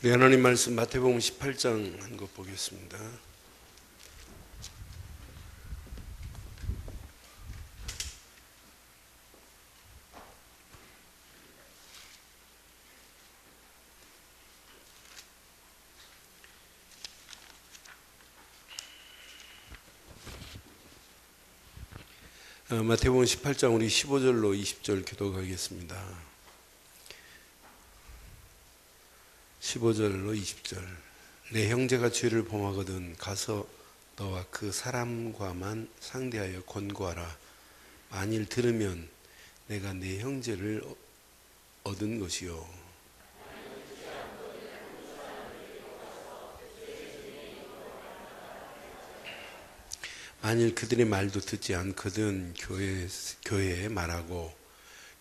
네, 하나님 말씀 마태복음 18장 한 것 보겠습니다. 마태복음 18장 우리 15절로 20절 교독하겠습니다. 15절로 20절. 내 형제가 죄를 범하거든 가서 너와 그 사람과만 상대하여 권고하라. 만일 들으면 내가 내 형제를 얻은 것이요. 만일 그들의 말도 듣지 않거든 교회에 말하고,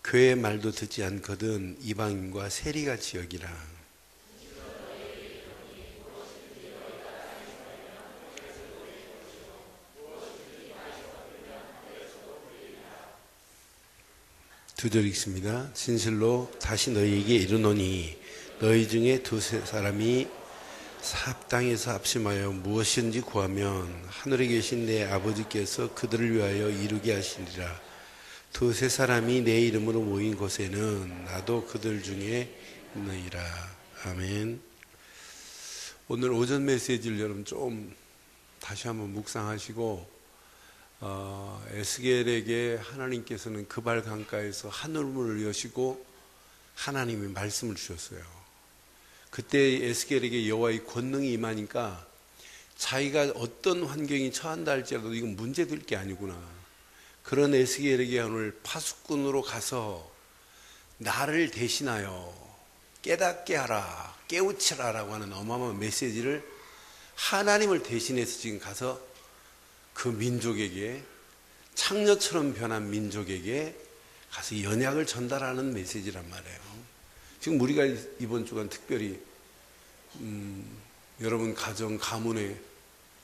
교회의 말도 듣지 않거든 이방인과 세리같이 여기라. 두 절 읽습니다. 진실로 다시 너희에게 이르노니 너희 중에 두세 사람이 합당해서 합심하여 무엇이든지 구하면 하늘에 계신 내 아버지께서 그들을 위하여 이루게 하시리라. 두세 사람이 내 이름으로 모인 곳에는 나도 그들 중에 있느니라. 아멘. 오늘 오전 메시지를 여러분 좀 다시 한번 묵상하시고, 에스겔에게 하나님께서는 그발 강가에서 하늘문을 여시고 하나님이 말씀을 주셨어요. 그때 에스겔에게 여호와의 권능이 임하니까 자기가 어떤 환경이 처한다 할지라도 이건 문제될 게 아니구나. 그런 에스겔에게 오늘 파수꾼으로 가서 나를 대신하여 깨닫게 하라, 깨우치라라고 하는 어마어마한 메시지를 하나님을 대신해서 지금 가서 그 민족에게, 창녀처럼 변한 민족에게 가서 연약을 전달하는 메시지란 말이에요. 지금 우리가 이번 주간 특별히 여러분 가정, 가문에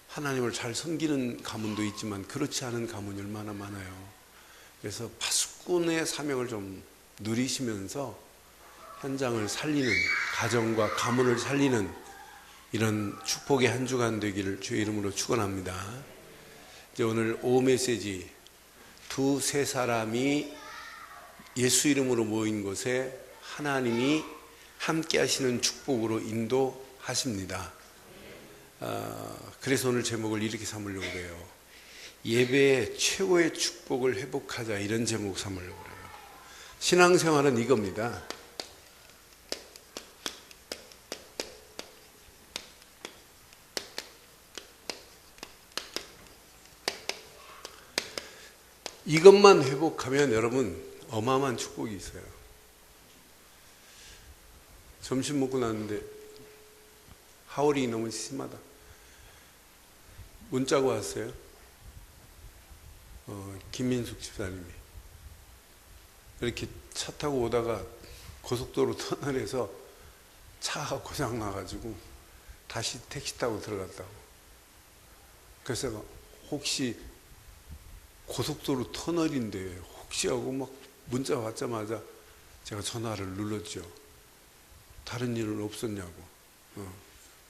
하나님을 잘 섬기는 가문도 있지만 그렇지 않은 가문이 얼마나 많아요. 그래서 파수꾼의 사명을 좀 누리시면서 현장을 살리는, 가정과 가문을 살리는 이런 축복의 한 주간 되기를 주의 이름으로 축원합니다. 이제 오늘 오후 메시지, 두세 사람이 예수 이름으로 모인 곳에 하나님이 함께 하시는 축복으로 인도하십니다. 그래서 오늘 제목을 이렇게 삼으려고 해요. 예배의 최고의 축복을 회복하자, 이런 제목 삼으려고 해요. 신앙생활은 이겁니다. 이것만 회복하면 여러분 어마어마한 축복이 있어요. 점심 먹고 났는데 하울이 너무 심하다. 문자가 왔어요. 김민숙 집사님이 이렇게 차 타고 오다가 고속도로 터널에서 차가 고장 나가지고 다시 택시 타고 들어갔다고. 그래서 혹시 고속도로 터널인데 혹시 하고 막 문자 왔자마자 제가 전화를 눌렀죠. 다른 일은 없었냐고.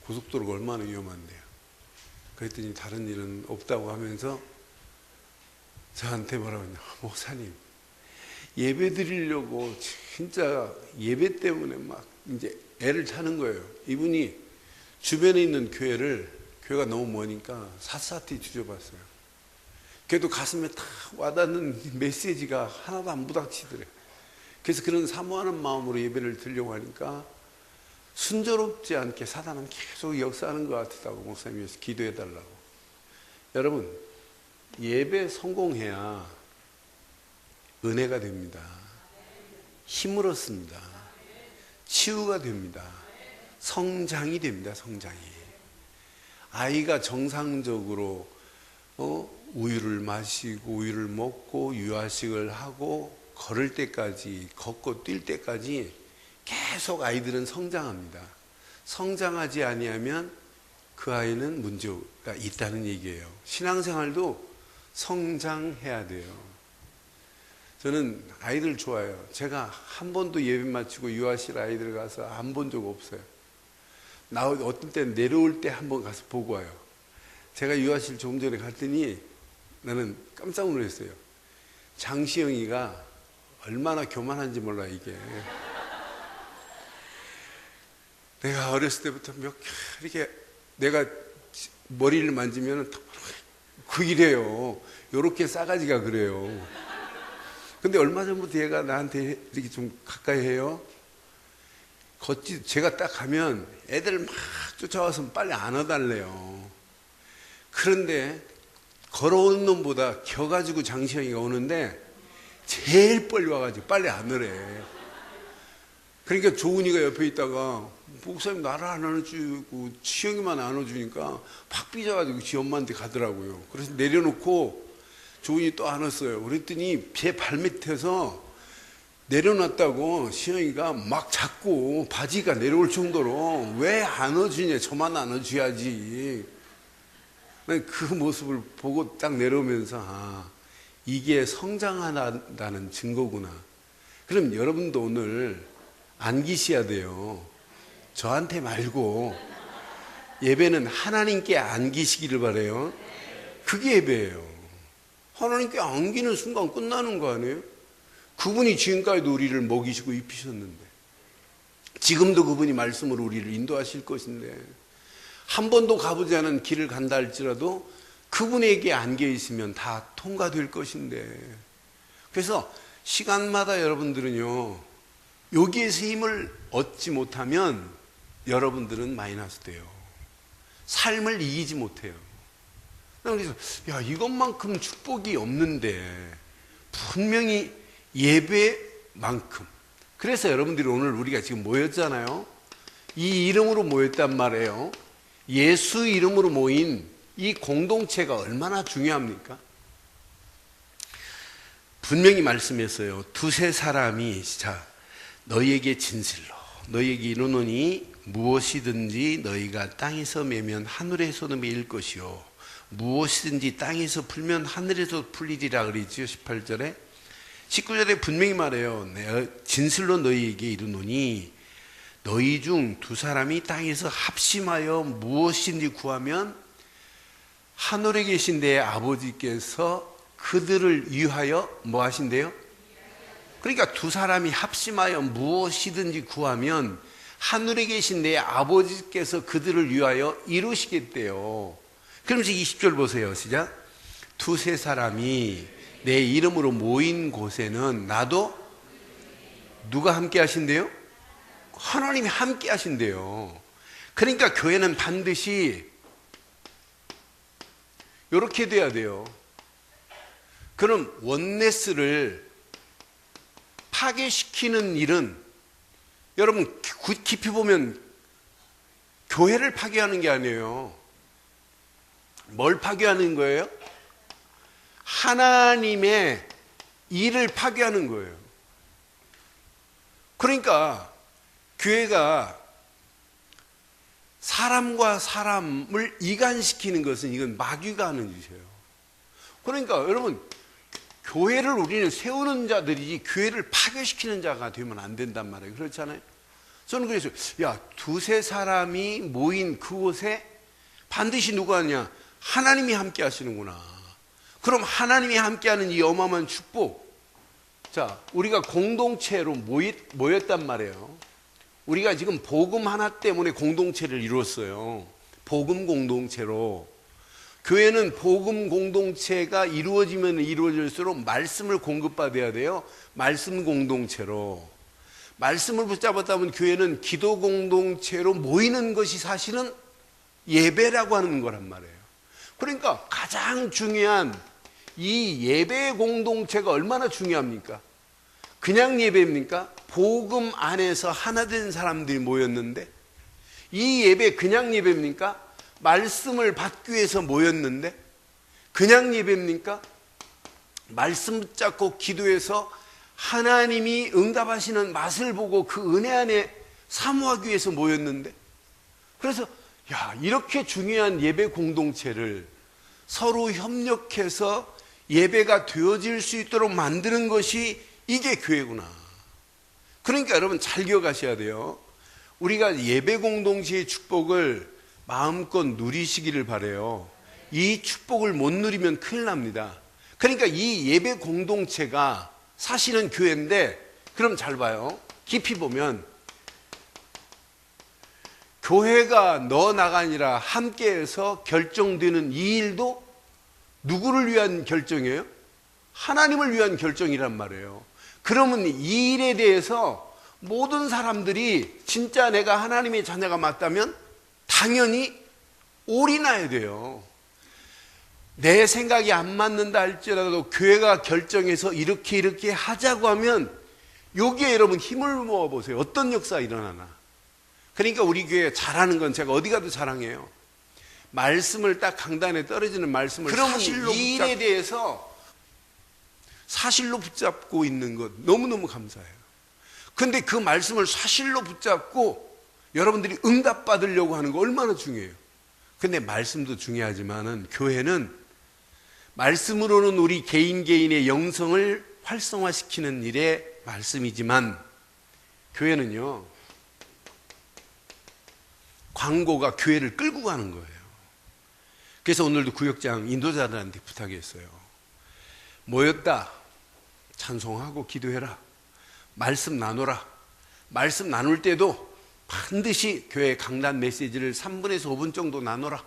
고속도로가 얼마나 위험한데요. 그랬더니 다른 일은 없다고 하면서 저한테 뭐라고 했냐. 목사님, 예배 드리려고 진짜 예배 때문에 막 이제 애를 타는 거예요. 이분이 주변에 있는 교회가 너무 머니까 샅샅이 뒤져봤어요. 그래도 가슴에 탁 와닿는 메시지가 하나도 안 부닥치더래요. 그래서 그런 사모하는 마음으로 예배를 드리려고 하니까 순조롭지 않게 사단은 계속 역사하는 것 같다고 목사님이 기도해달라고. 여러분, 예배 성공해야 은혜가 됩니다. 힘을 얻습니다. 치유가 됩니다. 성장이 됩니다. 성장이. 아이가 정상적으로 우유를 마시고 우유를 먹고 유아식을 하고 걸을 때까지, 걷고 뛸 때까지 계속 아이들은 성장합니다. 성장하지 아니하면 그 아이는 문제가 있다는 얘기예요. 신앙생활도 성장해야 돼요. 저는 아이들 좋아해요. 제가 한 번도 예배 마치고 유아실 아이들 가서 안 본 적 없어요. 어떤 때는 내려올 때 한번 가서 보고 와요. 제가 유아실 조금 전에 갔더니 나는 깜짝 놀랐어요. 장시영이가 얼마나 교만한지 몰라, 이게. 내가 어렸을 때부터 이렇게 내가 머리를 만지면 이래요. 요렇게 싸가지가 그래요. 근데 얼마 전부터 얘가 나한테 이렇게 좀 가까이 해요. 제가 딱 가면 애들 막 쫓아와서 빨리 안아달래요. 그런데 걸어오는 놈보다 겨가지고 장시영이가 오는데 제일 빨리 와가지고 빨리 안으래. 그러니까 조은이가 옆에 있다가 목사님 나를 안 안아주고 시영이만 안아주니까 팍 삐져가지고 지 엄마한테 가더라고요. 그래서 내려놓고 조은이 또 안았어요. 그랬더니 제 발밑에서 내려놨다고 시영이가 막 잡고 바지가 내려올 정도로 왜 안아주냐, 저만 안아줘야지. 그 모습을 보고 딱 내려오면서 이게 성장한다는 증거구나. 그럼 여러분도 오늘 안기셔야 돼요. 저한테 말고 예배는 하나님께 안기시기를 바라요. 그게 예배예요. 하나님께 안기는 순간 끝나는 거 아니에요? 그분이 지금까지도 우리를 먹이시고 입히셨는데, 지금도 그분이 말씀으로 우리를 인도하실 것인데, 한 번도 가보지 않은 길을 간다 할지라도 그분에게 안겨 있으면 다 통과될 것인데, 그래서 시간마다 여러분들은요, 여기에서 힘을 얻지 못하면 여러분들은 마이너스 돼요. 삶을 이기지 못해요. 그래서 이것만큼 축복이 없는데 분명히 예배만큼. 그래서 여러분들이 오늘 우리가 지금 모였잖아요. 이 이름으로 모였단 말이에요. 예수 이름으로 모인 이 공동체가 얼마나 중요합니까? 분명히 말씀했어요. 두세 사람이 너희에게 진실로 너희에게 이르노니 무엇이든지 너희가 땅에서 매면 하늘에서도 매일 것이요 무엇이든지 땅에서 풀면 하늘에서 풀리리라 그랬죠. 18절에 19절에 분명히 말해요. 내가 진실로 너희에게 이르노니 너희 중 두 사람이 땅에서 합심하여 무엇인지 구하면 하늘에 계신 내 아버지께서 그들을 위하여 뭐 하신대요? 그러니까 두 사람이 합심하여 무엇이든지 구하면 하늘에 계신 내 아버지께서 그들을 위하여 이루시겠대요. 그러면서 20절 보세요. 시작. 두세 사람이 내 이름으로 모인 곳에는 나도 누가 함께 하신대요? 하나님이 함께 하신대요. 그러니까 교회는 반드시 이렇게 돼야 돼요. 그럼 원네스를 파괴시키는 일은 여러분 깊이 보면 교회를 파괴하는 게 아니에요. 뭘 파괴하는 거예요? 하나님의 일을 파괴하는 거예요. 그러니까 교회가 사람과 사람을 이간시키는 것은 이건 마귀가 하는 짓이에요. 그러니까 여러분 교회를 우리는 세우는 자들이지 교회를 파괴시키는 자가 되면 안 된단 말이에요. 그렇잖아요. 저는 그래서 두세 사람이 모인 그곳에 반드시 누가 하냐? 하나님이 함께 하시는구나. 그럼 하나님이 함께하는 이 어마어마한 축복. 우리가 공동체로 모였단 말이에요. 우리가 지금 복음 하나 때문에 공동체를 이루었어요. 복음 공동체로. 교회는 복음 공동체가 이루어지면 이루어질수록 말씀을 공급받아야 돼요. 말씀 공동체로. 말씀을 붙잡았다 보면 교회는 기도 공동체로 모이는 것이 사실은 예배라고 하는 거란 말이에요. 그러니까 가장 중요한 이 예배 공동체가 얼마나 중요합니까? 그냥 예배입니까? 복음 안에서 하나 된 사람들이 모였는데, 이 예배 그냥 예배입니까? 말씀을 받기 위해서 모였는데, 그냥 예배입니까? 말씀 붙잡고 기도해서 하나님이 응답하시는 맛을 보고 그 은혜 안에 사모하기 위해서 모였는데, 그래서 이렇게 중요한 예배 공동체를 서로 협력해서 예배가 되어질 수 있도록 만드는 것이 이게 교회구나. 그러니까 여러분 잘 기억하셔야 돼요. 우리가 예배 공동체의 축복을 마음껏 누리시기를 바라요. 이 축복을 못 누리면 큰일 납니다. 그러니까 이 예배 공동체가 사실은 교회인데, 그럼 잘 봐요. 깊이 보면 교회가 너 나가 아니라 함께해서 결정되는 이 일도 누구를 위한 결정이에요? 하나님을 위한 결정이란 말이에요. 그러면 이 일에 대해서 모든 사람들이 진짜 내가 하나님의 자녀가 맞다면 당연히 올인해야 돼요. 내 생각이 안 맞는다 할지라도 교회가 결정해서 이렇게 하자고 하면 여기에 여러분 힘을 모아보세요. 어떤 역사가 일어나나. 그러니까 우리 교회 잘하는 건 제가 어디 가도 자랑해요. 말씀을 딱 강단에 떨어지는 말씀을 사실로 이 일에 대해서 사실로 붙잡고 있는 것 너무너무 감사해요. 근데 그 말씀을 사실로 붙잡고 여러분들이 응답받으려고 하는 거 얼마나 중요해요. 근데 말씀도 중요하지만은 교회는 말씀으로는 우리 개인의 영성을 활성화시키는 일의 말씀이지만 교회는요, 광고가 교회를 끌고 가는 거예요. 그래서 오늘도 구역장 인도자들한테 부탁했어요. 모였다. 찬송하고 기도해라. 말씀 나누라. 말씀 나눌 때도 반드시 교회 강단 메시지를 3분에서 5분 정도 나누라.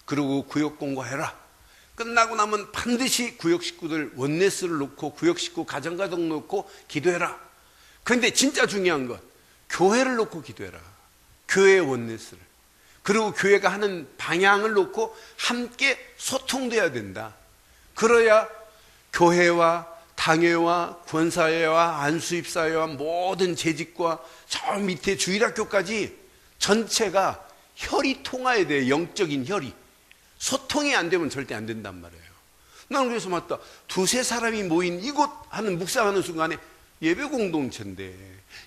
그리고 구역 공고해라. 끝나고 나면 반드시 구역 식구들 원네스를 놓고 구역 식구 가정가정 놓고 기도해라. 그런데 진짜 중요한 것, 교회를 놓고 기도해라. 교회의 원네스를. 그리고 교회가 하는 방향을 놓고 함께 소통돼야 된다. 그래야 교회와 당회와 권사회와 안수입사회와 모든 재직과 저 밑에 주일학교까지 전체가 혈이 통해야 돼요. 영적인 혈이. 소통이 안 되면 절대 안 된단 말이에요. 나는 그래서 맞다. 두세 사람이 모인 이곳 하는 묵상하는 순간에 예배 공동체인데,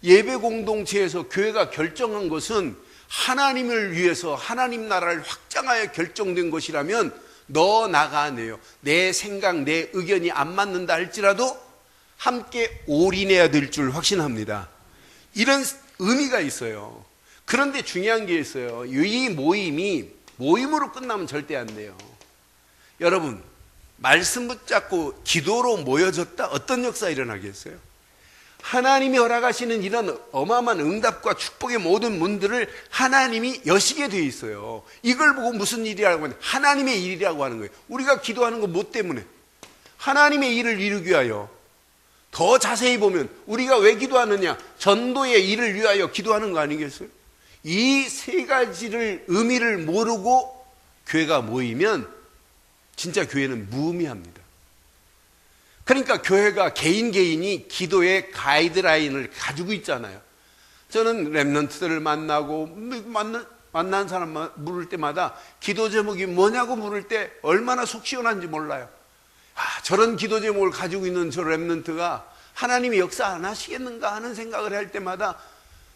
예배 공동체에서 교회가 결정한 것은 하나님을 위해서 하나님 나라를 확장하여 결정된 것이라면 너 나가네요. 내 생각, 내 의견이 안 맞는다 할지라도 함께 올인해야 될 줄 확신합니다. 이런 의미가 있어요. 그런데 중요한 게 있어요. 이 모임이 모임으로 끝나면 절대 안 돼요. 여러분, 말씀 붙잡고 기도로 모여졌다? 어떤 역사가 일어나겠어요? 하나님이 허락하시는 이런 어마어마한 응답과 축복의 모든 문들을 하나님이 여시게 돼 있어요. 이걸 보고 무슨 일이라고 하면 하나님의 일이라고 하는 거예요. 우리가 기도하는 거 뭐 때문에? 하나님의 일을 이루기 위하여. 더 자세히 보면 우리가 왜 기도하느냐? 전도의 일을 위하여 기도하는 거 아니겠어요? 이 세 가지를 의미를 모르고 교회가 모이면 진짜 교회는 무의미합니다. 그러니까 교회가 개인이 기도의 가이드라인을 가지고 있잖아요. 저는 렘넌트들을 만나고 만난 사람 물을 때마다 기도 제목이 뭐냐고 물을 때 얼마나 속 시원한지 몰라요. 저런 기도 제목을 가지고 있는 저 렘넌트가 하나님이 역사 안 하시겠는가 하는 생각을 할 때마다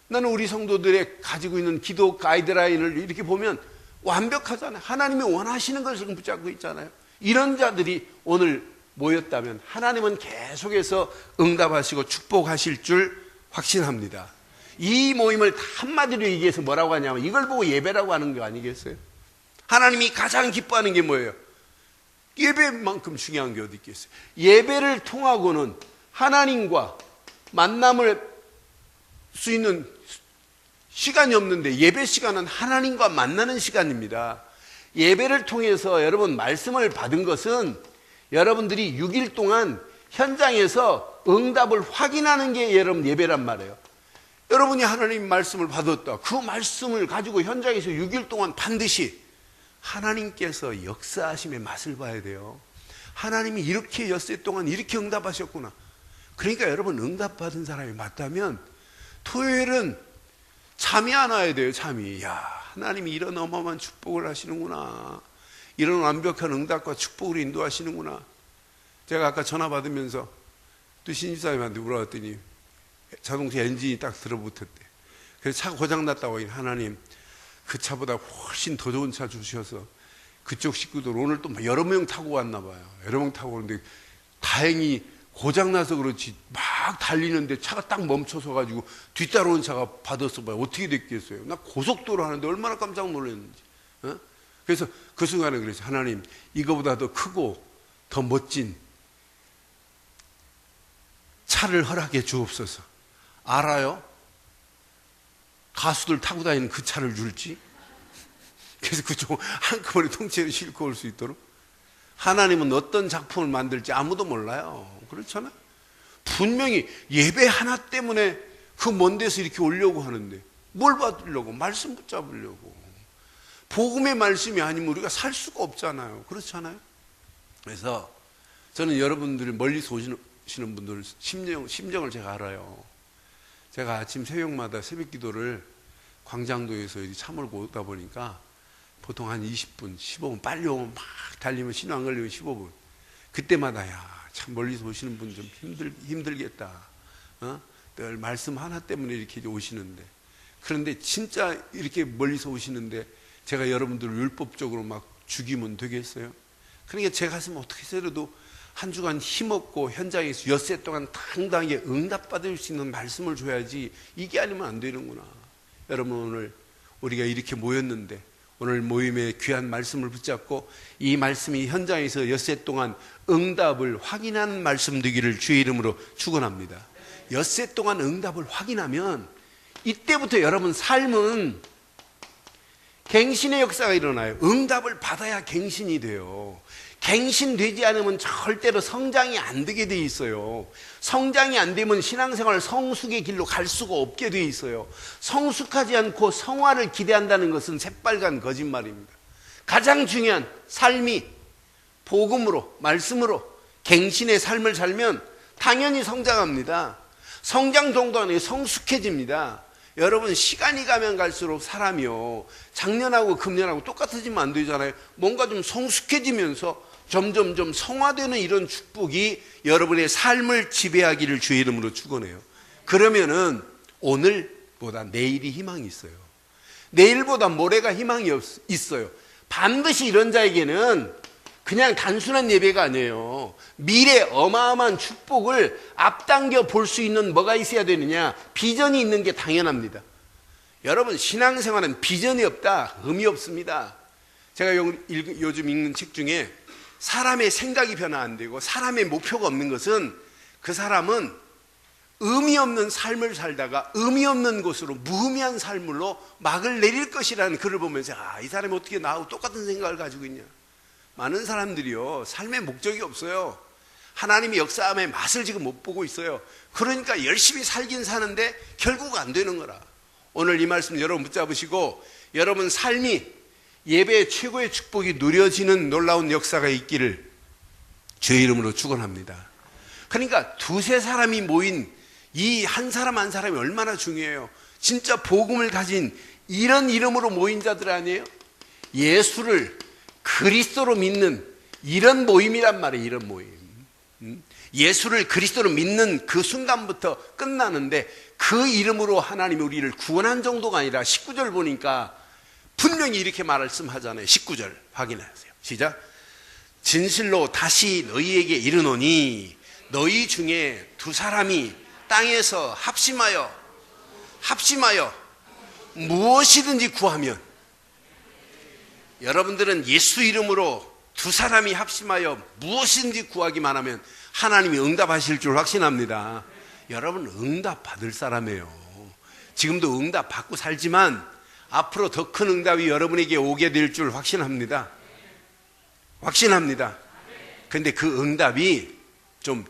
나는 우리 성도들의 가지고 있는 기도 가이드라인을 이렇게 보면 완벽하잖아요. 하나님이 원하시는 것을 붙잡고 있잖아요. 이런 자들이 오늘 모였다면 하나님은 계속해서 응답하시고 축복하실 줄 확신합니다. 이 모임을 한마디로 얘기해서 뭐라고 하냐면 이걸 보고 예배라고 하는 거 아니겠어요? 하나님이 가장 기뻐하는 게 뭐예요? 예배만큼 중요한 게 어디 있겠어요? 예배를 통하고는 하나님과 만남을 수 있는 시간이 없는데 예배 시간은 하나님과 만나는 시간입니다. 예배를 통해서 여러분 말씀을 받은 것은 여러분들이 6일 동안 현장에서 응답을 확인하는 게 여러분 예배란 말이에요. 여러분이 하나님 말씀을 받았다. 그 말씀을 가지고 현장에서 6일 동안 반드시 하나님께서 역사하심의 맛을 봐야 돼요. 하나님이 이렇게 엿새 동안 이렇게 응답하셨구나. 그러니까 여러분 응답받은 사람이 맞다면 토요일은 잠이 안 와야 돼요. 잠이. 야, 하나님이 이런 어마어마한 축복을 하시는구나. 이런 완벽한 응답과 축복으로 인도하시는구나. 제가 아까 전화 받으면서 또 신집사님한테 물어봤더니 자동차 엔진이 딱 들어붙었대. 그래서 차가 고장났다고 하나님 그 차보다 훨씬 더 좋은 차 주셔서 그쪽 식구들 오늘 또 여러 명 타고 왔나 봐요. 여러 명 타고 오는데 다행히 고장나서 그렇지 막 막 달리는데 차가 딱 멈춰서 가지고 뒤따라오는 차가 받아서 봐요. 어떻게 됐겠어요? 나 고속도로 하는데 얼마나 깜짝 놀랐는지. 그래서 그 순간에 그랬어요. 하나님, 이거보다 더 크고 더 멋진 차를 허락해 주옵소서. 알아요? 가수들 타고 다니는 그 차를 줄지? 그래서 그쪽 한꺼번에 통째로 싣고 올 수 있도록. 하나님은 어떤 작품을 만들지 아무도 몰라요. 그렇잖아요. 분명히 예배 하나 때문에 그 먼 데서 이렇게 오려고 하는데 뭘 받으려고? 말씀 붙잡으려고. 복음의 말씀이 아니면 우리가 살 수가 없잖아요. 그렇잖아요. 그래서 저는 여러분들이 멀리서 오시는 분들 심정을 제가 알아요. 제가 아침 새벽마다 새벽 기도를 광장도에서 참을고 오다 보니까 보통 한 20분, 15분 빨리 오면 막 달리면 신호 안 걸리면 15분. 그때마다 참 멀리서 오시는 분 좀 힘들겠다. 늘 말씀 하나 때문에 이렇게 오시는데, 그런데 진짜 이렇게 멀리서 오시는데 제가 여러분들을 율법적으로 막 죽이면 되겠어요? 그러니까 제 가슴은 어떻게 해서라도 한 주간 힘없고 현장에서 엿새 동안 당당하게 응답받을 수 있는 말씀을 줘야지, 이게 아니면 안 되는구나. 여러분, 오늘 우리가 이렇게 모였는데 오늘 모임에 귀한 말씀을 붙잡고 이 말씀이 현장에서 엿새 동안 응답을 확인한 말씀 되기를 주의 이름으로 축원합니다. 엿새 동안 응답을 확인하면 이때부터 여러분 삶은 갱신의 역사가 일어나요. 응답을 받아야 갱신이 돼요. 갱신되지 않으면 절대로 성장이 안 되게 돼 있어요. 성장이 안 되면 신앙생활 성숙의 길로 갈 수가 없게 돼 있어요. 성숙하지 않고 성화를 기대한다는 것은 새빨간 거짓말입니다. 가장 중요한 삶이 복음으로, 말씀으로 갱신의 삶을 살면 당연히 성장합니다. 성장 동반에 성숙해집니다. 여러분, 시간이 가면 갈수록 사람이요, 작년하고 금년하고 똑같아지면 안 되잖아요. 뭔가 좀 성숙해지면서 점점 성화되는 이런 축복이 여러분의 삶을 지배하기를 주의 이름으로 축원해요. 그러면은 오늘보다 내일이 희망이 있어요. 내일보다 모레가 희망이 있어요. 반드시 이런 자에게는 그냥 단순한 예배가 아니에요. 미래 어마어마한 축복을 앞당겨 볼 수 있는 뭐가 있어야 되느냐? 비전이 있는 게 당연합니다. 여러분, 신앙생활은 비전이 없다, 의미 없습니다. 제가 요즘 읽는 책 중에 사람의 생각이 변화 안 되고 사람의 목표가 없는 것은 그 사람은 의미 없는 삶을 살다가 의미 없는 곳으로 무의미한 삶으로 막을 내릴 것이라는 글을 보면서 이 사람이 어떻게 나하고 똑같은 생각을 가지고 있냐. 많은 사람들이요, 삶의 목적이 없어요. 하나님이 역사함의 맛을 지금 못 보고 있어요. 그러니까 열심히 살긴 사는데 결국 안 되는 거라. 오늘 이 말씀 여러분 붙잡으시고 여러분 삶이 예배의 최고의 축복이 누려지는 놀라운 역사가 있기를 주의 이름으로 축원합니다. 그러니까 두세 사람이 모인 이 한 사람 한 사람이 얼마나 중요해요. 진짜 복음을 가진 이런 이름으로 모인 자들 아니에요? 예수를 그리스도로 믿는 이런 모임이란 말이에요. 이런 모임. 예수를 그리스도로 믿는 그 순간부터 끝나는데 그 이름으로 하나님이 우리를 구원한 정도가 아니라 19절 보니까 분명히 이렇게 말씀하잖아요. 19절 확인하세요. 시작. 진실로 다시 너희에게 이르노니 너희 중에 두 사람이 땅에서 합심하여 무엇이든지 구하면, 여러분들은 예수 이름으로 두 사람이 합심하여 무엇이든지 구하기만 하면 하나님이 응답하실 줄 확신합니다. 여러분, 응답 받을 사람이에요. 지금도 응답 받고 살지만 앞으로 더 큰 응답이 여러분에게 오게 될 줄 확신합니다. 그런데 그 응답이 좀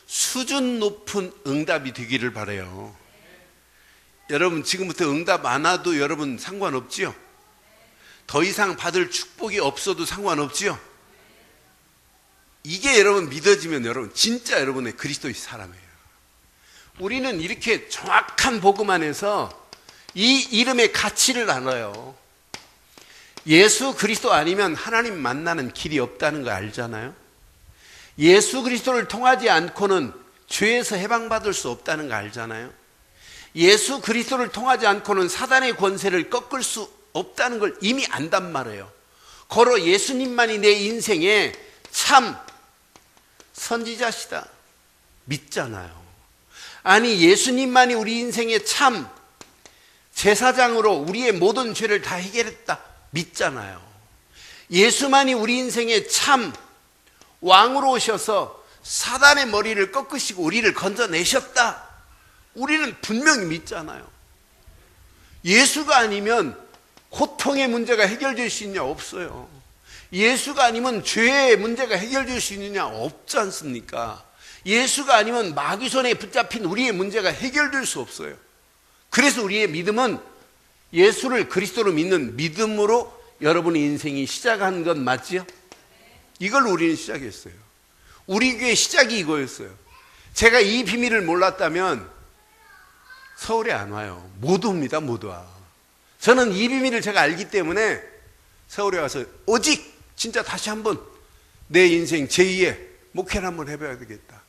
수준 높은 응답이 되기를 바라요. 여러분, 지금부터 응답 안 와도 여러분 상관없지요? 더 이상 받을 축복이 없어도 상관없지요? 이게 여러분 믿어지면 여러분 진짜 여러분의 그리스도의 사람이에요. 우리는 이렇게 정확한 복음 안에서 이 이름의 가치를 알아요. 예수 그리스도 아니면 하나님 만나는 길이 없다는 거 알잖아요. 예수 그리스도를 통하지 않고는 죄에서 해방받을 수 없다는 거 알잖아요. 예수 그리스도를 통하지 않고는 사단의 권세를 꺾을 수 없다는 걸 이미 안단 말이에요. 고로 예수님만이 내 인생에 참 선지자시다 믿잖아요. 아니, 예수님만이 우리 인생의 참 제사장으로 우리의 모든 죄를 다 해결했다 믿잖아요. 예수만이 우리 인생의 참 왕으로 오셔서 사단의 머리를 꺾으시고 우리를 건져내셨다, 우리는 분명히 믿잖아요. 예수가 아니면 고통의 문제가 해결될 수 있냐? 없어요. 예수가 아니면 죄의 문제가 해결될 수 있느냐? 없지 않습니까? 예수가 아니면 마귀 손에 붙잡힌 우리의 문제가 해결될 수 없어요. 그래서 우리의 믿음은 예수를 그리스도로 믿는 믿음으로 여러분의 인생이 시작한 건 맞지요? 이걸 우리는 시작했어요. 우리 교회 시작이 이거였어요. 제가 이 비밀을 몰랐다면 서울에 안 와요. 못 옵니다. 못 와. 저는 이 비밀을 제가 알기 때문에 서울에 와서 오직 진짜 다시 한번 내 인생 제2의 목회를 한번 해봐야 되겠다.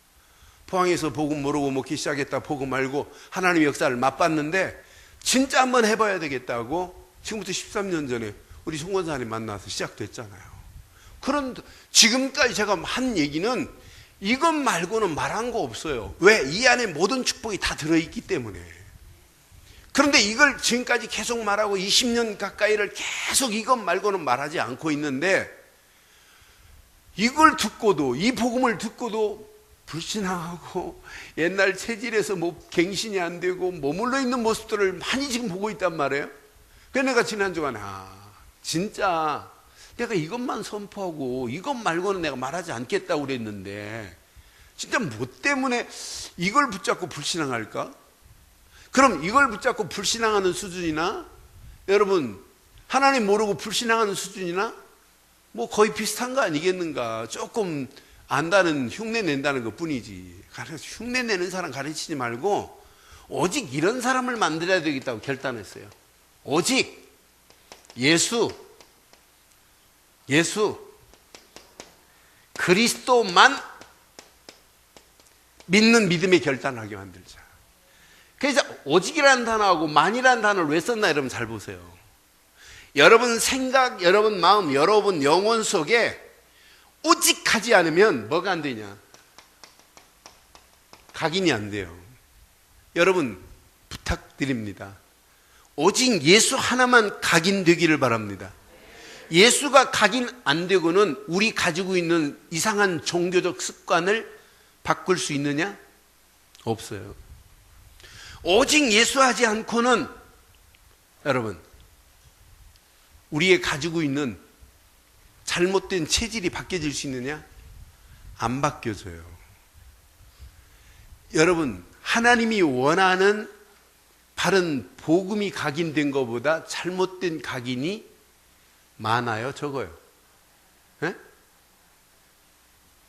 포항에서 복음 모르고 먹기 시작했다, 복음 알고 하나님의 역사를 맛봤는데 진짜 한번 해봐야 되겠다고 지금부터 13년 전에 우리 송 권사님 만나서 시작됐잖아요. 그런데 지금까지 제가 한 얘기는 이것 말고는 말한 거 없어요. 왜? 이 안에 모든 축복이 다 들어있기 때문에. 그런데 이걸 지금까지 계속 말하고 20년 가까이를 계속 이것 말고는 말하지 않고 있는데, 이걸 듣고도, 이 복음을 듣고도 불신앙하고 옛날 체질에서 뭐 갱신이 안 되고 머물러 있는 모습들을 많이 지금 보고 있단 말이에요. 그래서 내가 지난 주간에 진짜 내가 이것만 선포하고 이것 말고는 내가 말하지 않겠다고 그랬는데 진짜 뭐 때문에 이걸 붙잡고 불신앙할까? 그럼 이걸 붙잡고 불신앙하는 수준이나 여러분 하나님 모르고 불신앙하는 수준이나 뭐 거의 비슷한 거 아니겠는가? 조금 안다는, 흉내 낸다는 것 뿐이지. 그래서 흉내 내는 사람 가르치지 말고 오직 이런 사람을 만들어야 되겠다고 결단했어요. 오직 예수 그리스도만 믿는 믿음의 결단하게 만들자. 그래서 오직이라는 단어하고 만이라는 단어를 왜 썼나 여러분 잘 보세요. 여러분 생각, 여러분 마음, 여러분 영혼 속에 오직 하지 않으면 뭐가 안 되냐? 각인이 안 돼요. 여러분 부탁드립니다. 오직 예수 하나만 각인되기를 바랍니다. 예수가 각인 안 되고는 우리 가지고 있는 이상한 종교적 습관을 바꿀 수 있느냐? 없어요. 오직 예수하지 않고는 여러분 우리의 가지고 있는 잘못된 체질이 바뀌어질 수 있느냐? 안 바뀌어져요. 여러분 하나님이 원하는 바른 복음이 각인된 것보다 잘못된 각인이 많아요? 적어요? 네?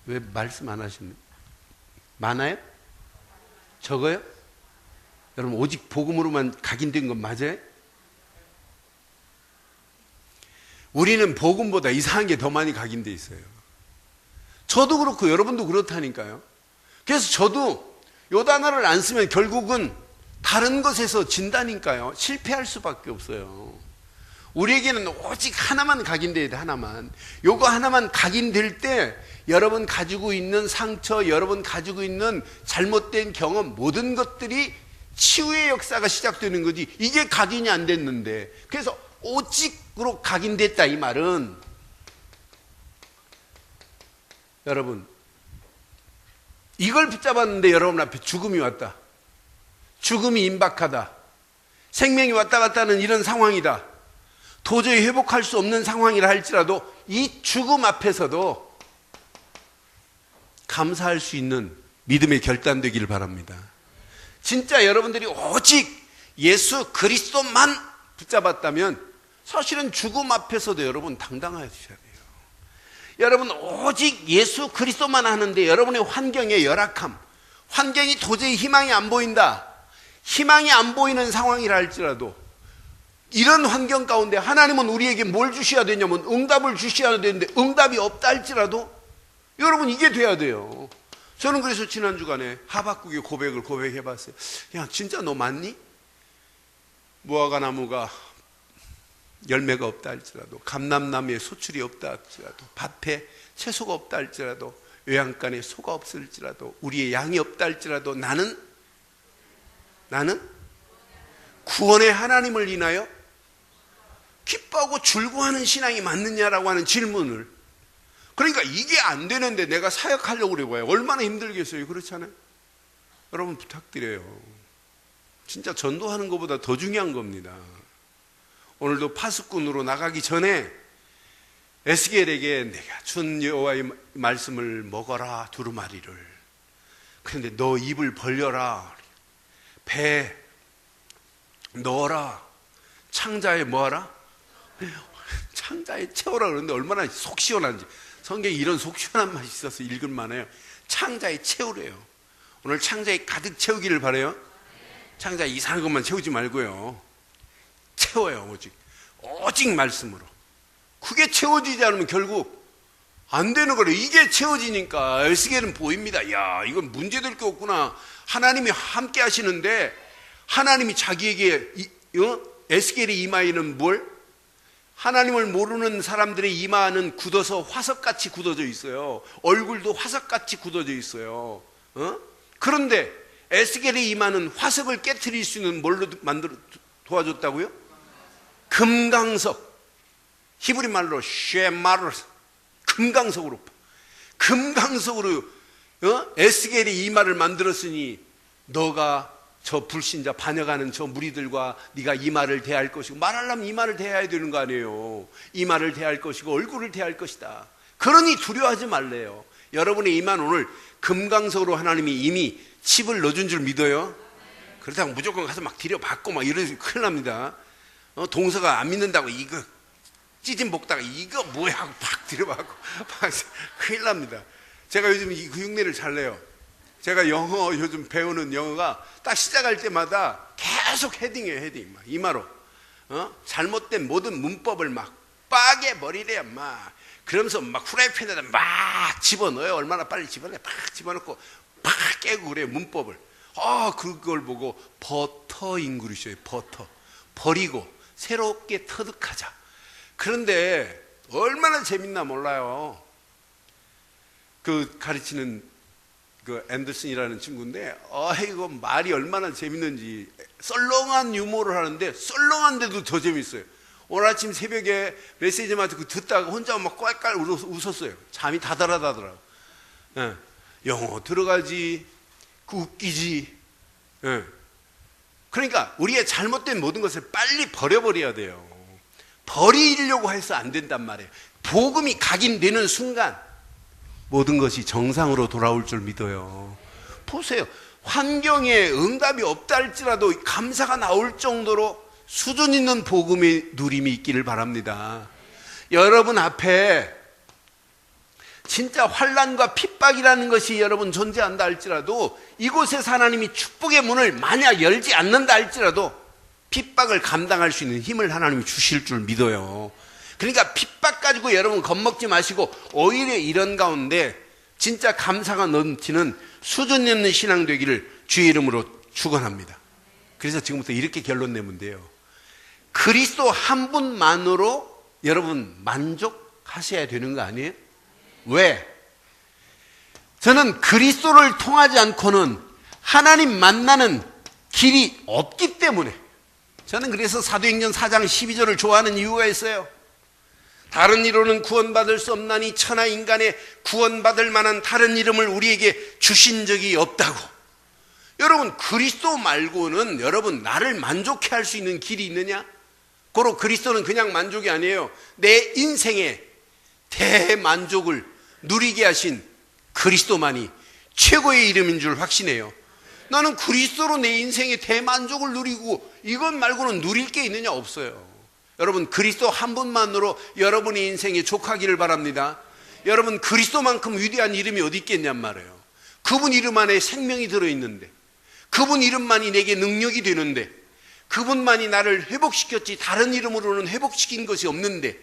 왜 말씀 안 하십니까? 많아요? 적어요? 여러분 오직 복음으로만 각인된 건 맞아요? 우리는 복음보다 이상한 게 더 많이 각인돼 있어요. 저도 그렇고 여러분도 그렇다니까요. 그래서 저도 요 단어를 안 쓰면 결국은 다른 것에서 진다니까요. 실패할 수밖에 없어요. 우리에게는 오직 하나만 각인돼야 돼. 하나만. 요거 하나만 각인될 때 여러분 가지고 있는 상처, 여러분 가지고 있는 잘못된 경험, 모든 것들이 치유의 역사가 시작되는 거지. 이게 각인이 안 됐는데. 그래서 오직으로 각인됐다 이 말은 여러분 이걸 붙잡았는데 여러분 앞에 죽음이 왔다. 죽음이 임박하다. 생명이 왔다 갔다 하는 이런 상황이다. 도저히 회복할 수 없는 상황이라 할지라도 이 죽음 앞에서도 감사할 수 있는 믿음의 결단되기를 바랍니다. 진짜 여러분들이 오직 예수 그리스도만 붙잡았다면 사실은 죽음 앞에서도 여러분 당당하셔야 돼요. 여러분 오직 예수 그리스도만 하는데 여러분의 환경의 열악함, 환경이 도저히 희망이 안 보인다. 희망이 안 보이는 상황이라 할지라도 이런 환경 가운데 하나님은 우리에게 뭘 주셔야 되냐면 응답을 주셔야 되는데 응답이 없다 할지라도 여러분 이게 돼야 돼요. 저는 그래서 지난 주간에 하박국의 고백을 고백해봤어요. 야 진짜 너 맞니? 무화과 나무가 열매가 없다 할지라도 감람나무에 소출이 없다 할지라도 밭에 채소가 없다 할지라도 외양간에 소가 없을지라도 우리의 양이 없다 할지라도 나는 나는 구원의 하나님을 인하여 기뻐하고 즐거워하는 신앙이 맞느냐라고 하는 질문을. 그러니까 이게 안 되는데 내가 사역하려고 그래봐요. 얼마나 힘들겠어요. 그렇잖아요. 여러분 부탁드려요. 진짜 전도하는 것보다 더 중요한 겁니다. 오늘도 파수꾼으로 나가기 전에 에스겔에게 내가 준 여호와의 말씀을 먹어라 두루마리를. 그런데 너 입을 벌려라. 배 넣어라. 창자에 뭐하라? 창자에 채워라. 그러는데 얼마나 속 시원한지. 성경에 이런 속 시원한 맛이 있어서 읽을만해요. 창자에 채우래요. 오늘 창자에 가득 채우기를 바라요. 창자에 이상한 것만 채우지 말고요. 채워요. 오직 말씀으로. 그게 채워지지 않으면 결국 안 되는 거래요. 이게 채워지니까 에스겔은 보입니다. 야, 이건 문제될 게 없구나. 하나님이 함께 하시는데 하나님이 자기에게 에스겔의 이마에는 뭘? 하나님을 모르는 사람들의 이마는 굳어서 화석같이 굳어져 있어요. 얼굴도 화석같이 굳어져 있어요. 그런데 에스겔의 이마는 화석을 깨트릴 수 있는 뭘로 만들어 도와줬다고요? 금강석. 히브리 말로 쉐마르스. 금강석으로 에스겔의 이마를 만들었으니 너가 저 불신자 반역하는 저 무리들과 네가 이마를 대할 것이고, 말하려면 이마를 대해야 되는 거 아니에요. 이마를 대할 것이고 얼굴을 대할 것이다. 그러니 두려워하지 말래요. 여러분의 이마는 오늘 금강석으로 하나님이 이미 칩을 넣어준 줄 믿어요? 그렇다고 무조건 가서 막 들여받고 막 이러면 큰일 납니다. 동서가 안 믿는다고 이거 찌짐 볶다가 이거 뭐야 하고 팍 들여받고 큰일 납니다. 제가 요즘 이 흉내를 잘 내요. 제가 영어 요즘 배우는 영어가 딱 시작할 때마다 계속 헤딩이에요. 헤딩. 막 이마로 잘못된 모든 문법을 막 빠개버리래요. 막 그러면서 막 후라이팬에다 막 집어넣어요. 얼마나 빨리 집어넣어요. 팍 집어넣고 팍 깨고 그래요. 문법을. 그걸 보고 버터 잉글리시예요. 버터. 버리고 새롭게 터득하자. 그런데 얼마나 재밌나 몰라요. 그 가르치는 그 앤더슨이라는 친구인데, 이거 말이 얼마나 재밌는지. 썰렁한 유머를 하는데 썰렁한데도 더 재밌어요. 오늘 아침 새벽에 메시지 마치고 듣다가 혼자 막 꼴깔 웃었어요. 잠이 다달아다더라고. 영어 들어가지, 웃기지. 그러니까 우리의 잘못된 모든 것을 빨리 버려버려야 돼요. 버리려고 해서 안 된단 말이에요. 복음이 각인되는 순간 모든 것이 정상으로 돌아올 줄 믿어요. 보세요. 환경에 응답이 없다 할지라도 감사가 나올 정도로 수준 있는 복음의 누림이 있기를 바랍니다. 여러분 앞에 진짜 환난과 핍박이라는 것이 여러분 존재한다 할지라도, 이곳에서 하나님이 축복의 문을 만약 열지 않는다 할지라도 핍박을 감당할 수 있는 힘을 하나님이 주실 줄 믿어요. 그러니까 핍박 가지고 여러분 겁먹지 마시고 오히려 이런 가운데 진짜 감사가 넘치는 수준 있는 신앙 되기를 주의 이름으로 축원합니다. 그래서 지금부터 이렇게 결론 내면 돼요. 그리스도 한 분만으로 여러분 만족하셔야 되는 거 아니에요? 왜? 저는 그리스도를 통하지 않고는 하나님 만나는 길이 없기 때문에, 저는 그래서 사도행전 4장 12절을 좋아하는 이유가 있어요. 다른 이로는 구원받을 수 없나니 천하 인간의 구원받을 만한 다른 이름을 우리에게 주신 적이 없다고. 여러분 그리스도 말고는 여러분 나를 만족해 할 수 있는 길이 있느냐? 고로 그리스도는 그냥 만족이 아니에요. 내 인생의 대만족을 누리게 하신 그리스도만이 최고의 이름인 줄 확신해요. 나는 그리스도로 내 인생의 대만족을 누리고 이것 말고는 누릴 게 있느냐? 없어요. 여러분 그리스도 한 분만으로 여러분의 인생에 족하기를 바랍니다. 여러분 그리스도만큼 위대한 이름이 어디 있겠냔 말이에요. 그분 이름 안에 생명이 들어있는데, 그분 이름만이 내게 능력이 되는데, 그분만이 나를 회복시켰지 다른 이름으로는 회복시킨 것이 없는데,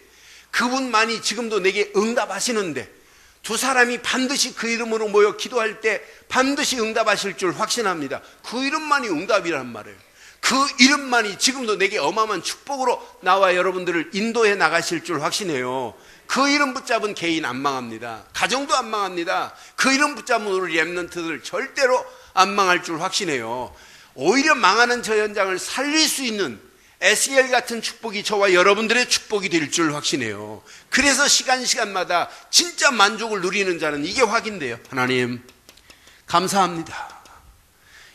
그분만이 지금도 내게 응답하시는데, 두 사람이 반드시 그 이름으로 모여 기도할 때 반드시 응답하실 줄 확신합니다. 그 이름만이 응답이란 말이에요. 그 이름만이 지금도 내게 어마어마한 축복으로 나와 여러분들을 인도해 나가실 줄 확신해요. 그 이름 붙잡은 개인 안 망합니다. 가정도 안 망합니다. 그 이름 붙잡은 우리 렘넌트들 절대로 안 망할 줄 확신해요. 오히려 망하는 저 현장을 살릴 수 있는 에스겔 같은 축복이 저와 여러분들의 축복이 될 줄 확신해요. 그래서 시간마다 진짜 만족을 누리는 자는 이게 확인돼요. 하나님 감사합니다.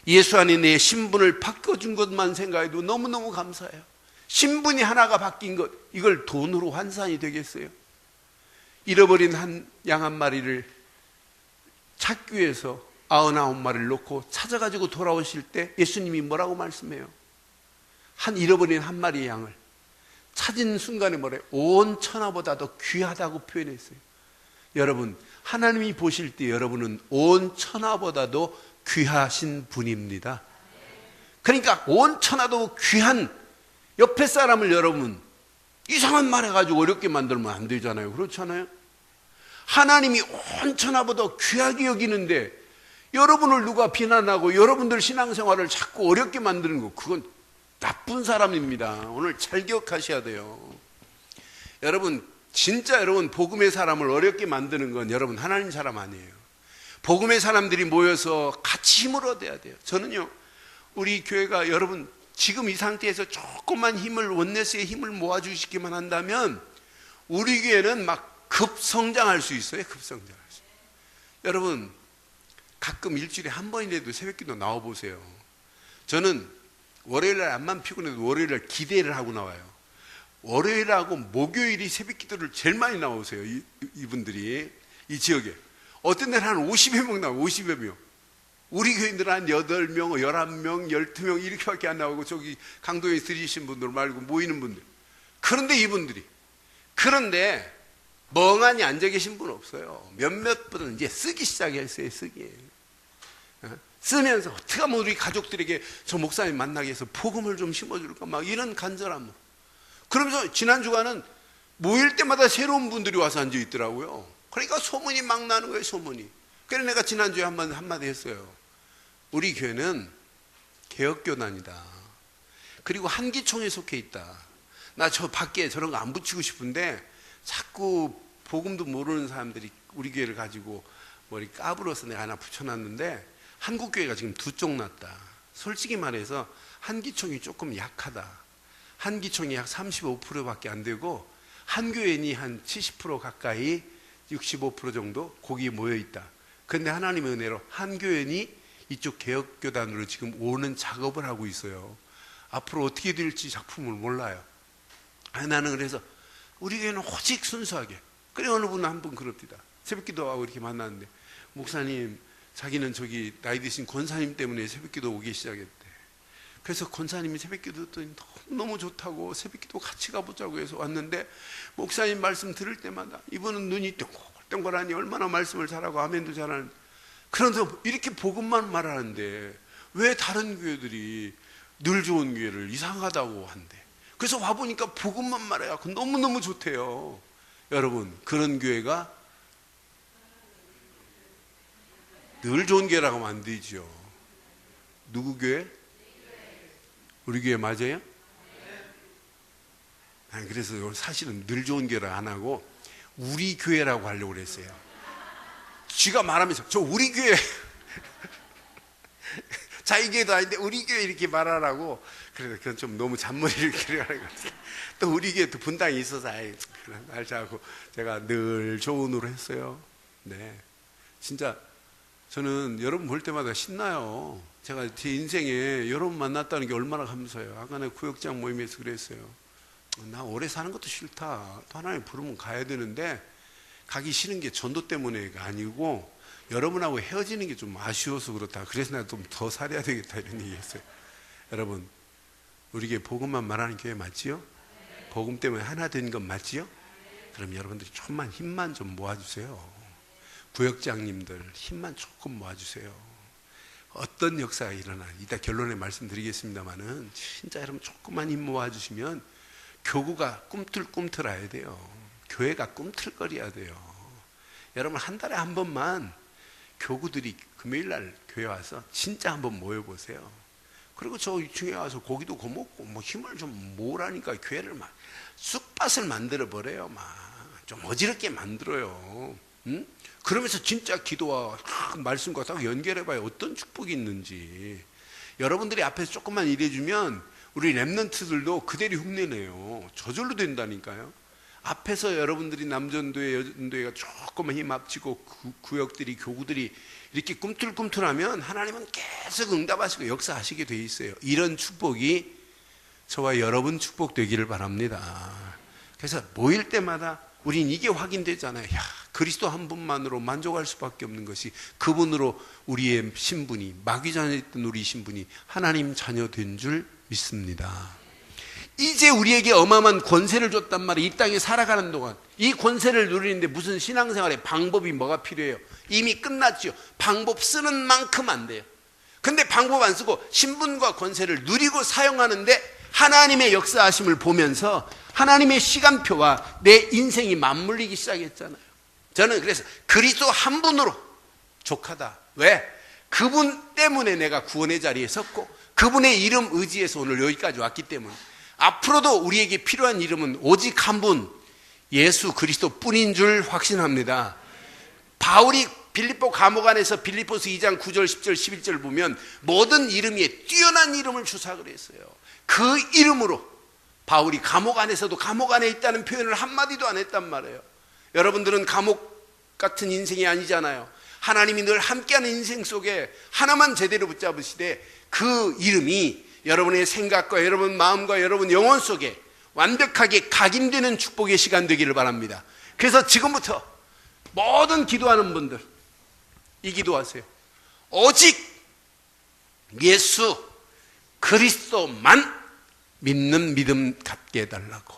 예수 안에 내 신분을 바꿔준 것만 생각해도 너무너무 감사해요. 신분이 하나가 바뀐 것, 이걸 돈으로 환산이 되겠어요? 잃어버린 양 한 마리를 찾기 위해서 99마리를 놓고 찾아가지고 돌아오실 때 예수님이 뭐라고 말씀해요? 잃어버린 한 마리의 양을 찾은 순간에 뭐래요? 온 천하보다도 귀하다고 표현했어요. 여러분, 하나님이 보실 때 여러분은 온 천하보다도 귀하신 분입니다. 그러니까 온 천하도 귀한 옆에 사람을 여러분 이상한 말 해가지고 어렵게 만들면 안 되잖아요. 그렇잖아요. 하나님이 온 천하보다 귀하게 여기는데 여러분을 누가 비난하고 여러분들 신앙생활을 자꾸 어렵게 만드는 거, 그건 나쁜 사람입니다. 오늘 잘 기억하셔야 돼요. 여러분, 진짜 여러분 복음의 사람을 어렵게 만드는 건 여러분 하나님 사람 아니에요. 복음의 사람들이 모여서 같이 힘을 얻어야 돼요. 저는요, 우리 교회가 여러분 지금 이 상태에서 조금만 원네스의 힘을 모아주시기만 한다면 우리 교회는 막 급성장할 수 있어요. 급성장할 수. 여러분 가끔 일주일에 한 번이라도 새벽기도 나와보세요. 저는 월요일날 암만 피곤해도 월요일날 기대를 하고 나와요. 월요일하고 목요일이 새벽기도를 제일 많이 나오세요. 이분들이 이 지역에 어떤 데는 한 50여 명 나와요. 50여 명. 우리 교인들은 한 8명, 11명, 12명 이렇게밖에 안 나오고 저기 강도에 들이신 분들 말고 모이는 분들. 그런데 이분들이 그런데 멍하니 앉아 계신 분 없어요. 몇몇 분은 이제 쓰기 시작했어요. 쓰기. 쓰면서 어떻게 하면 우리 가족들에게 저 목사님 만나게 해서 복음을 좀 심어줄까 막 이런 간절함. 그러면서 지난 주간은 모일 때마다 새로운 분들이 와서 앉아 있더라고요. 그러니까 소문이 막 나는 거예요. 소문이. 그래서 내가 지난주에 한마디 했어요. 우리 교회는 개혁교단이다. 그리고 한기총에 속해 있다. 나 저 밖에 저런 거 안 붙이고 싶은데 자꾸 복음도 모르는 사람들이 우리 교회를 가지고 머리 까불어서 내가 하나 붙여놨는데 한국교회가 지금 두 쪽 났다. 솔직히 말해서 한기총이 조금 약하다. 한기총이 약 35%밖에 안 되고 한교회인이 한 70% 가까이 65% 정도 거기에 모여있다. 그런데 하나님의 은혜로 한교회인이 이쪽 개혁교단으로 지금 오는 작업을 하고 있어요. 앞으로 어떻게 될지 작품을 몰라요. 나는 그래서 우리 교회는 오직 순수하게. 그래 어느 분은 한 분 그럽니다. 새벽기도하고 이렇게 만났는데 목사님 자기는 저기 나이 드신 권사님 때문에 새벽기도 오기 시작했대. 그래서 권사님이 새벽기도 듣더니 너무 좋다고 새벽기도 같이 가보자고 해서 왔는데 목사님 말씀 들을 때마다 이분은 눈이 똥글똥글하니 얼마나 말씀을 잘하고 아멘도 잘하는, 그런데 이렇게 복음만 말하는데 왜 다른 교회들이 늘 좋은 교회를 이상하다고 한대. 그래서 와보니까 복음만 말해갖고 너무너무 좋대요. 여러분 그런 교회가 늘 좋은 교회라고 하면 안 되죠. 누구 교회? 우리 교회 맞아요? 아니, 그래서 사실은 늘 좋은 교회라 안 하고 우리 교회라고 하려고 그랬어요. 쥐가 말하면서 저 우리 교회 자기 교회도 아닌데 우리 교회 이렇게 말하라고. 그래서 그건 좀 너무 잔머리를 기려하는 것 같아요. 또 우리 교회 또 분당이 있어서 알자고 제가 늘 좋은으로 했어요. 네, 진짜 저는 여러분 볼 때마다 신나요. 제가 제 인생에 여러분 만났다는 게 얼마나 감사해요. 아까 내가 구역장 모임에서 그랬어요. 나 오래 사는 것도 싫다. 또 하나님 부르면 가야 되는데 가기 싫은 게 전도 때문에가 아니고 여러분하고 헤어지는 게 좀 아쉬워서 그렇다. 그래서 내가 좀 더 살아야 되겠다 이런 얘기했어요. 여러분 우리 교회 복음만 말하는 교회 맞지요? 복음 때문에 하나 된 건 맞지요? 그럼 여러분들이 조금만 힘만 좀 모아주세요. 구역장님들 힘만 조금 모아주세요. 어떤 역사가 일어나 이따 결론에 말씀드리겠습니다만은 진짜 여러분 조금만 힘 모아주시면 교구가 꿈틀꿈틀해야 돼요. 교회가 꿈틀거려야 돼요. 여러분 한 달에 한 번만 교구들이 금요일날 교회 와서 진짜 한번 모여보세요. 그리고 저 2층에 와서 고기도 구워먹고 뭐 힘을 좀 모으라니까 교회를 막 쑥밭을 만들어 버려요. 막 좀 어지럽게 만들어요. 응? 그러면서 진짜 기도와 말씀과 딱 연결해봐요. 어떤 축복이 있는지. 여러분들이 앞에서 조금만 일해주면 우리 랩런트들도 그대로 흉내내요. 저절로 된다니까요. 앞에서 여러분들이 남전도회, 여전도회가 조금만 힘 합치고 구역들이, 교구들이 이렇게 꿈틀꿈틀하면 하나님은 계속 응답하시고 역사하시게 돼 있어요. 이런 축복이 저와 여러분 축복되기를 바랍니다. 그래서 모일 때마다 우린 이게 확인되잖아요. 야, 그리스도 한 분만으로 만족할 수밖에 없는 것이, 그분으로 우리의 신분이, 마귀 자녀였던 우리 신분이 하나님 자녀 된 줄 믿습니다. 이제 우리에게 어마어마한 권세를 줬단 말이에요. 이 땅에 살아가는 동안 이 권세를 누리는데 무슨 신앙생활의 방법이 뭐가 필요해요? 이미 끝났죠. 방법 쓰는 만큼 안 돼요. 근데 방법 안 쓰고 신분과 권세를 누리고 사용하는데 하나님의 역사하심을 보면서 하나님의 시간표와 내 인생이 맞물리기 시작했잖아요. 저는 그래서 그리스도 한 분으로 족하다. 왜? 그분 때문에 내가 구원의 자리에 섰고 그분의 이름 의지해서 오늘 여기까지 왔기 때문에 앞으로도 우리에게 필요한 이름은 오직 한 분, 예수 그리스도 뿐인 줄 확신합니다. 바울이 빌립보 감옥 안에서 빌립보서 2장 9절 10절 11절 보면 모든 이름 위에 뛰어난 이름을 주사 그랬어요. 그 이름으로 바울이 감옥 안에서도 감옥 안에 있다는 표현을 한마디도 안 했단 말이에요. 여러분들은 감옥 같은 인생이 아니잖아요. 하나님이 늘 함께하는 인생 속에 하나만 제대로 붙잡으시되 그 이름이 여러분의 생각과 여러분 마음과 여러분 영혼 속에 완벽하게 각인되는 축복의 시간 되기를 바랍니다. 그래서 지금부터 모든 기도하는 분들 이 기도하세요. 오직 예수 그리스도만 믿는 믿음 갖게 해달라고.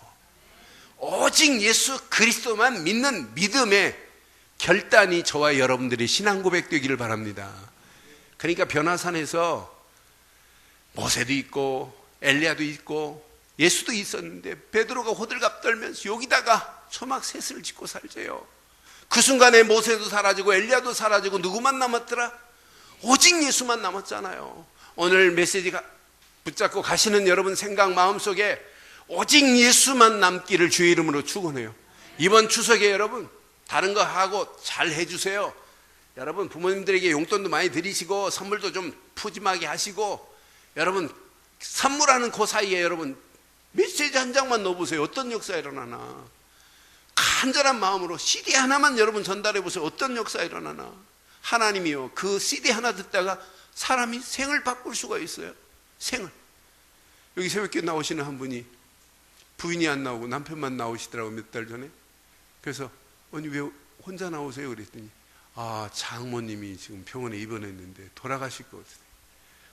오직 예수 그리스도만 믿는 믿음의 결단이 저와 여러분들의 신앙 고백 되기를 바랍니다. 그러니까 변화산에서 모세도 있고 엘리야도 있고 예수도 있었는데 베드로가 호들갑 떨면서 여기다가 초막 셋을 짓고 살재요. 그 순간에 모세도 사라지고 엘리야도 사라지고 누구만 남았더라? 오직 예수만 남았잖아요. 오늘 메시지가 붙잡고 가시는 여러분 생각 마음속에 오직 예수만 남기를 주의 이름으로 축원해요. 이번 추석에 여러분 다른 거 하고 잘 해주세요. 여러분 부모님들에게 용돈도 많이 드리시고 선물도 좀 푸짐하게 하시고 여러분 선물하는 그 사이에 여러분 메시지 한 장만 넣어보세요. 어떤 역사가 일어나나. 간절한 마음으로 CD 하나만 여러분 전달해 보세요. 어떤 역사가 일어나나. 하나님이요, 그 CD 하나 듣다가 사람이 생을 바꿀 수가 있어요. 생을. 여기 새벽에 나오시는 한 분이 부인이 안 나오고 남편만 나오시더라고요. 몇 달 전에. 그래서 언니 왜 혼자 나오세요? 그랬더니 아, 장모님이 지금 병원에 입원했는데 돌아가실 것 같아요.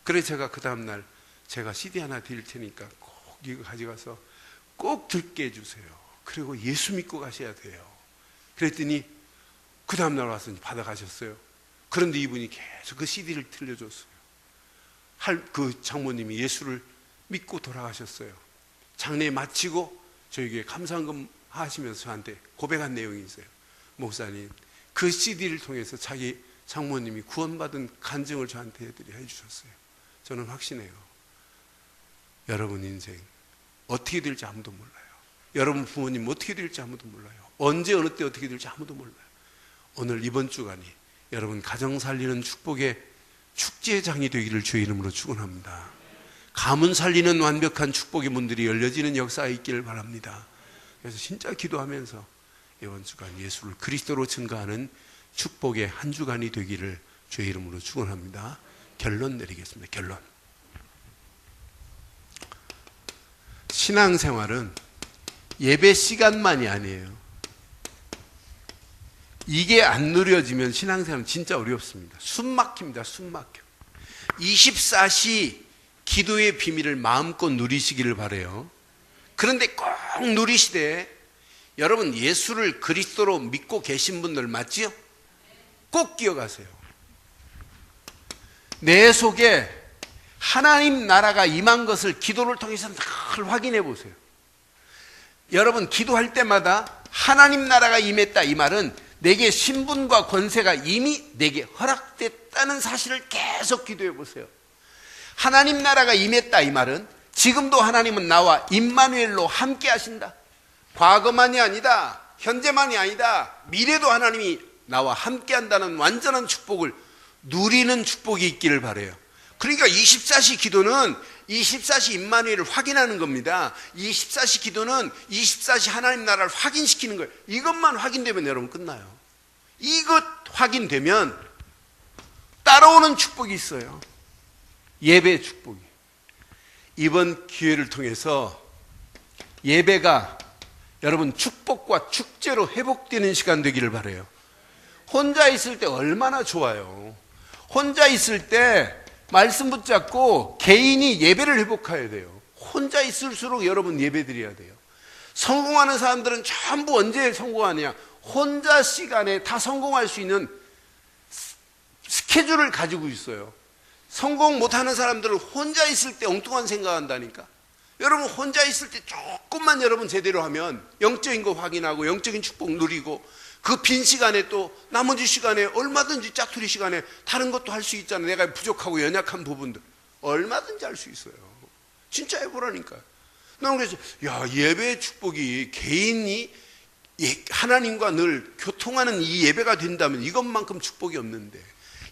그래서 제가 그 다음날 제가 CD 하나 드릴 테니까 꼭 이거 가져가서 꼭 듣게 해주세요. 그리고 예수 믿고 가셔야 돼요. 그랬더니 그 다음날 와서 받아가셨어요. 그런데 이분이 계속 그 CD를 들려줬어요. 그 장모님이 예수를 믿고 돌아가셨어요. 장례 마치고 저에게 감사한금 하시면서 저한테 고백한 내용이 있어요. 목사님, 그 CD를 통해서 자기 장모님이 구원받은 간증을 저한테 해주셨어요. 저는 확신해요. 여러분 인생 어떻게 될지 아무도 몰라요. 여러분 부모님 어떻게 될지 아무도 몰라요. 언제 어느 때 어떻게 될지 아무도 몰라요. 오늘 이번 주간이 여러분 가정 살리는 축복의 축제장이 되기를 주의 이름으로 축원합니다. 가문 살리는 완벽한 축복의 문들이 열려지는 역사가 있기를 바랍니다. 그래서 진짜 기도하면서 이번 주간 예수를 그리스도로 증거하는 축복의 한 주간이 되기를 주의 이름으로 축원합니다. 결론 내리겠습니다. 결론. 신앙생활은 예배 시간만이 아니에요. 이게 안 누려지면 신앙생활은 진짜 어렵습니다. 숨 막힙니다. 숨 막혀. 24시 기도의 비밀을 마음껏 누리시기를 바라요. 그런데 꼭 누리시되 여러분 예수를 그리스도로 믿고 계신 분들 맞지요? 꼭 기억하세요. 내 속에 하나님 나라가 임한 것을 기도를 통해서 늘 확인해 보세요. 여러분 기도할 때마다 하나님 나라가 임했다 이 말은 내게 신분과 권세가 이미 내게 허락됐다는 사실을 계속 기도해 보세요. 하나님 나라가 임했다 이 말은 지금도 하나님은 나와 임마누엘로 함께 하신다. 과거만이 아니다. 현재만이 아니다. 미래도 하나님이 나와 함께 한다는 완전한 축복을 누리는 축복이 있기를 바라요. 그러니까 24시 기도는 24시 임마누엘을 확인하는 겁니다. 24시 기도는 24시 하나님 나라를 확인시키는 거예요. 이것만 확인되면 여러분 끝나요. 이것 확인되면 따라오는 축복이 있어요. 예배의 축복이. 이번 기회를 통해서 예배가 여러분 축복과 축제로 회복되는 시간 되기를 바라요. 혼자 있을 때 얼마나 좋아요. 혼자 있을 때 말씀 붙잡고 개인이 예배를 회복해야 돼요. 혼자 있을수록 여러분 예배 드려야 돼요. 성공하는 사람들은 전부 언제 성공하냐? 혼자 시간에 다 성공할 수 있는 스케줄을 가지고 있어요. 성공 못하는 사람들은 혼자 있을 때 엉뚱한 생각한다니까. 여러분 혼자 있을 때 조금만 여러분 제대로 하면 영적인 거 확인하고 영적인 축복 누리고 그 빈 시간에 또 나머지 시간에 얼마든지 짜투리 시간에 다른 것도 할 수 있잖아요. 내가 부족하고 연약한 부분들 얼마든지 할 수 있어요. 진짜 해보라니까요. 나는 그래서 예배의 축복이 개인이 하나님과 늘 교통하는 이 예배가 된다면 이것만큼 축복이 없는데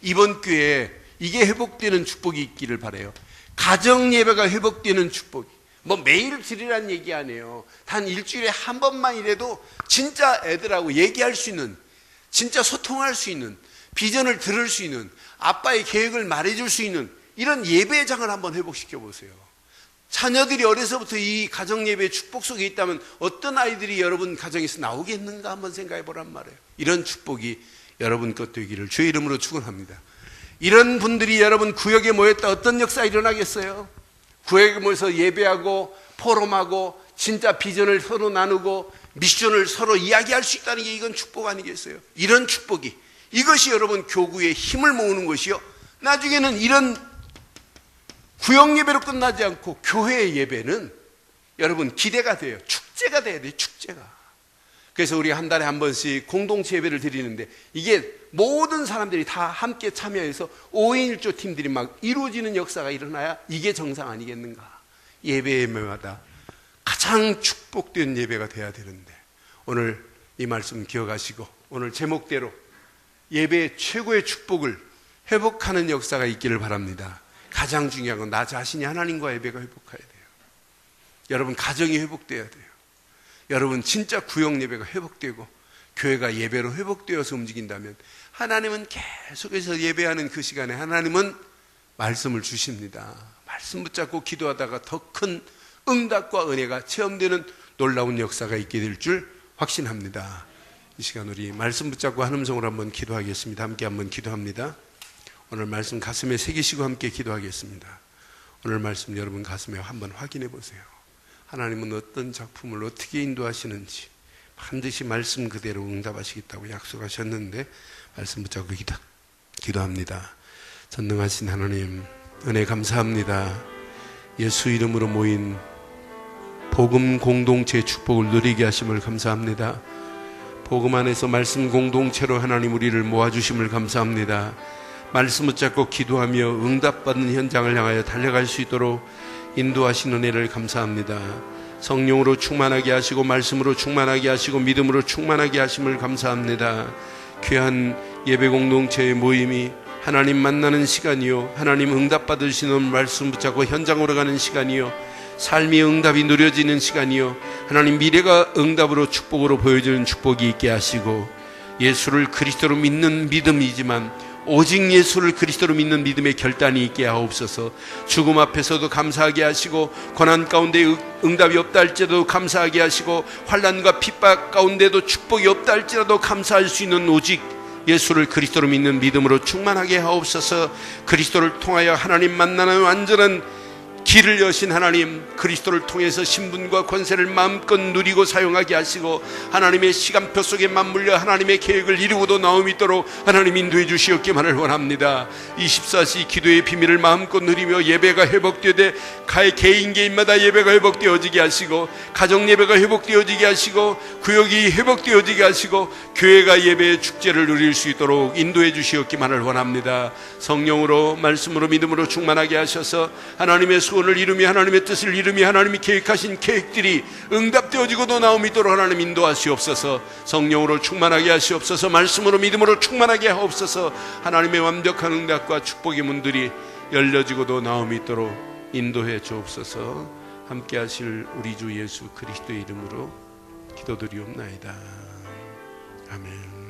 이번 기회에 이게 회복되는 축복이 있기를 바라요. 가정 예배가 회복되는 축복이 매일 드리라는 얘기 아니에요. 단 일주일에 한 번만이라도 진짜 애들하고 얘기할 수 있는, 진짜 소통할 수 있는, 비전을 들을 수 있는, 아빠의 계획을 말해줄 수 있는 이런 예배장을 한번 회복시켜 보세요. 자녀들이 어려서부터 이 가정 예배의 축복 속에 있다면 어떤 아이들이 여러분 가정에서 나오겠는가 한번 생각해 보란 말이에요. 이런 축복이 여러분 것 되기를 주의 이름으로 축원합니다. 이런 분들이 여러분 구역에 모였다 어떤 역사 일어나겠어요? 구역에 모여서 예배하고 포럼하고 진짜 비전을 서로 나누고 미션을 서로 이야기할 수 있다는 게 이건 축복 아니겠어요? 이런 축복이, 이것이 여러분 교구의 힘을 모으는 것이요, 나중에는 이런 구역 예배로 끝나지 않고 교회의 예배는 여러분 기대가 돼요. 축제가 돼야 돼요. 축제가. 그래서 우리 한 달에 한 번씩 공동체 예배를 드리는데 이게 모든 사람들이 다 함께 참여해서 5인 1조 팀들이 막 이루어지는 역사가 일어나야 이게 정상 아니겠는가. 예배마다 가장 축복된 예배가 돼야 되는데 오늘 이 말씀 기억하시고 오늘 제목대로 예배의 최고의 축복을 회복하는 역사가 있기를 바랍니다. 가장 중요한 건 나 자신이 하나님과 예배가 회복해야 돼요. 여러분 가정이 회복돼야 돼요. 여러분 진짜 구역 예배가 회복되고 교회가 예배로 회복되어서 움직인다면 하나님은 계속해서 예배하는 그 시간에 하나님은 말씀을 주십니다. 말씀 붙잡고 기도하다가 더 큰 응답과 은혜가 체험되는 놀라운 역사가 있게 될 줄 확신합니다. 이 시간 우리 말씀 붙잡고 한 음성으로 한번 기도하겠습니다. 함께 한번 기도합니다. 오늘 말씀 가슴에 새기시고 함께 기도하겠습니다. 오늘 말씀 여러분 가슴에 한번 확인해 보세요. 하나님은 어떤 작품을 어떻게 인도하시는지 반드시 말씀 그대로 응답하시겠다고 약속하셨는데 말씀 붙잡고 기도합니다. 전능하신 하나님 은혜 감사합니다. 예수 이름으로 모인 복음 공동체의 축복을 누리게 하심을 감사합니다. 복음 안에서 말씀 공동체로 하나님 우리를 모아주심을 감사합니다. 말씀 붙잡고 기도하며 응답받는 현장을 향하여 달려갈 수 있도록 인도하신 은혜를 감사합니다. 성령으로 충만하게 하시고 말씀으로 충만하게 하시고 믿음으로 충만하게 하심을 감사합니다. 귀한 예배 공동체의 모임이 하나님 만나는 시간이요, 하나님 응답 받으시는 말씀 붙잡고 현장으로 가는 시간이요, 삶의 응답이 누려지는 시간이요, 하나님 미래가 응답으로 축복으로 보여주는 축복이 있게 하시고 예수를 그리스도로 믿는 믿음이지만 오직 예수를 그리스도로 믿는 믿음의 결단이 있게 하옵소서. 죽음 앞에서도 감사하게 하시고 고난 가운데 응답이 없다 할지라도 감사하게 하시고 환난과 핍박 가운데도 축복이 없다 할지라도 감사할 수 있는 오직 예수를 그리스도로 믿는 믿음으로 충만하게 하옵소서. 그리스도를 통하여 하나님 만나는 완전한 길을 여신 하나님, 그리스도를 통해서 신분과 권세를 마음껏 누리고 사용하게 하시고 하나님의 시간표 속에 맞물려 하나님의 계획을 이루고도 나옴 있도록 하나님 인도해 주시옵기만을 원합니다. 24시 기도의 비밀을 마음껏 누리며 예배가 회복되되 개인마다 예배가 회복되어지게 하시고 가정 예배가 회복되어지게 하시고 구역이 회복되어지게 하시고 교회가 예배의 축제를 누릴 수 있도록 인도해 주시옵기만을 원합니다. 성령으로 말씀으로 믿음으로 충만하게 하셔서 하나님의 소원을 이루며 하나님의 뜻을 이루며 하나님이 계획하신 계획들이 응답되어지고도 나옴 있도록 하나님 인도하시옵소서. 성령으로 충만하게 하시옵소서. 말씀으로 믿음으로 충만하게 하옵소서. 하나님의 완벽한 응답과 축복의 문들이 열려지고도 나음이 있도록 인도해 주옵소서. 함께 하실 우리 주 예수 그리스도의 이름으로 기도드리옵나이다. 아멘.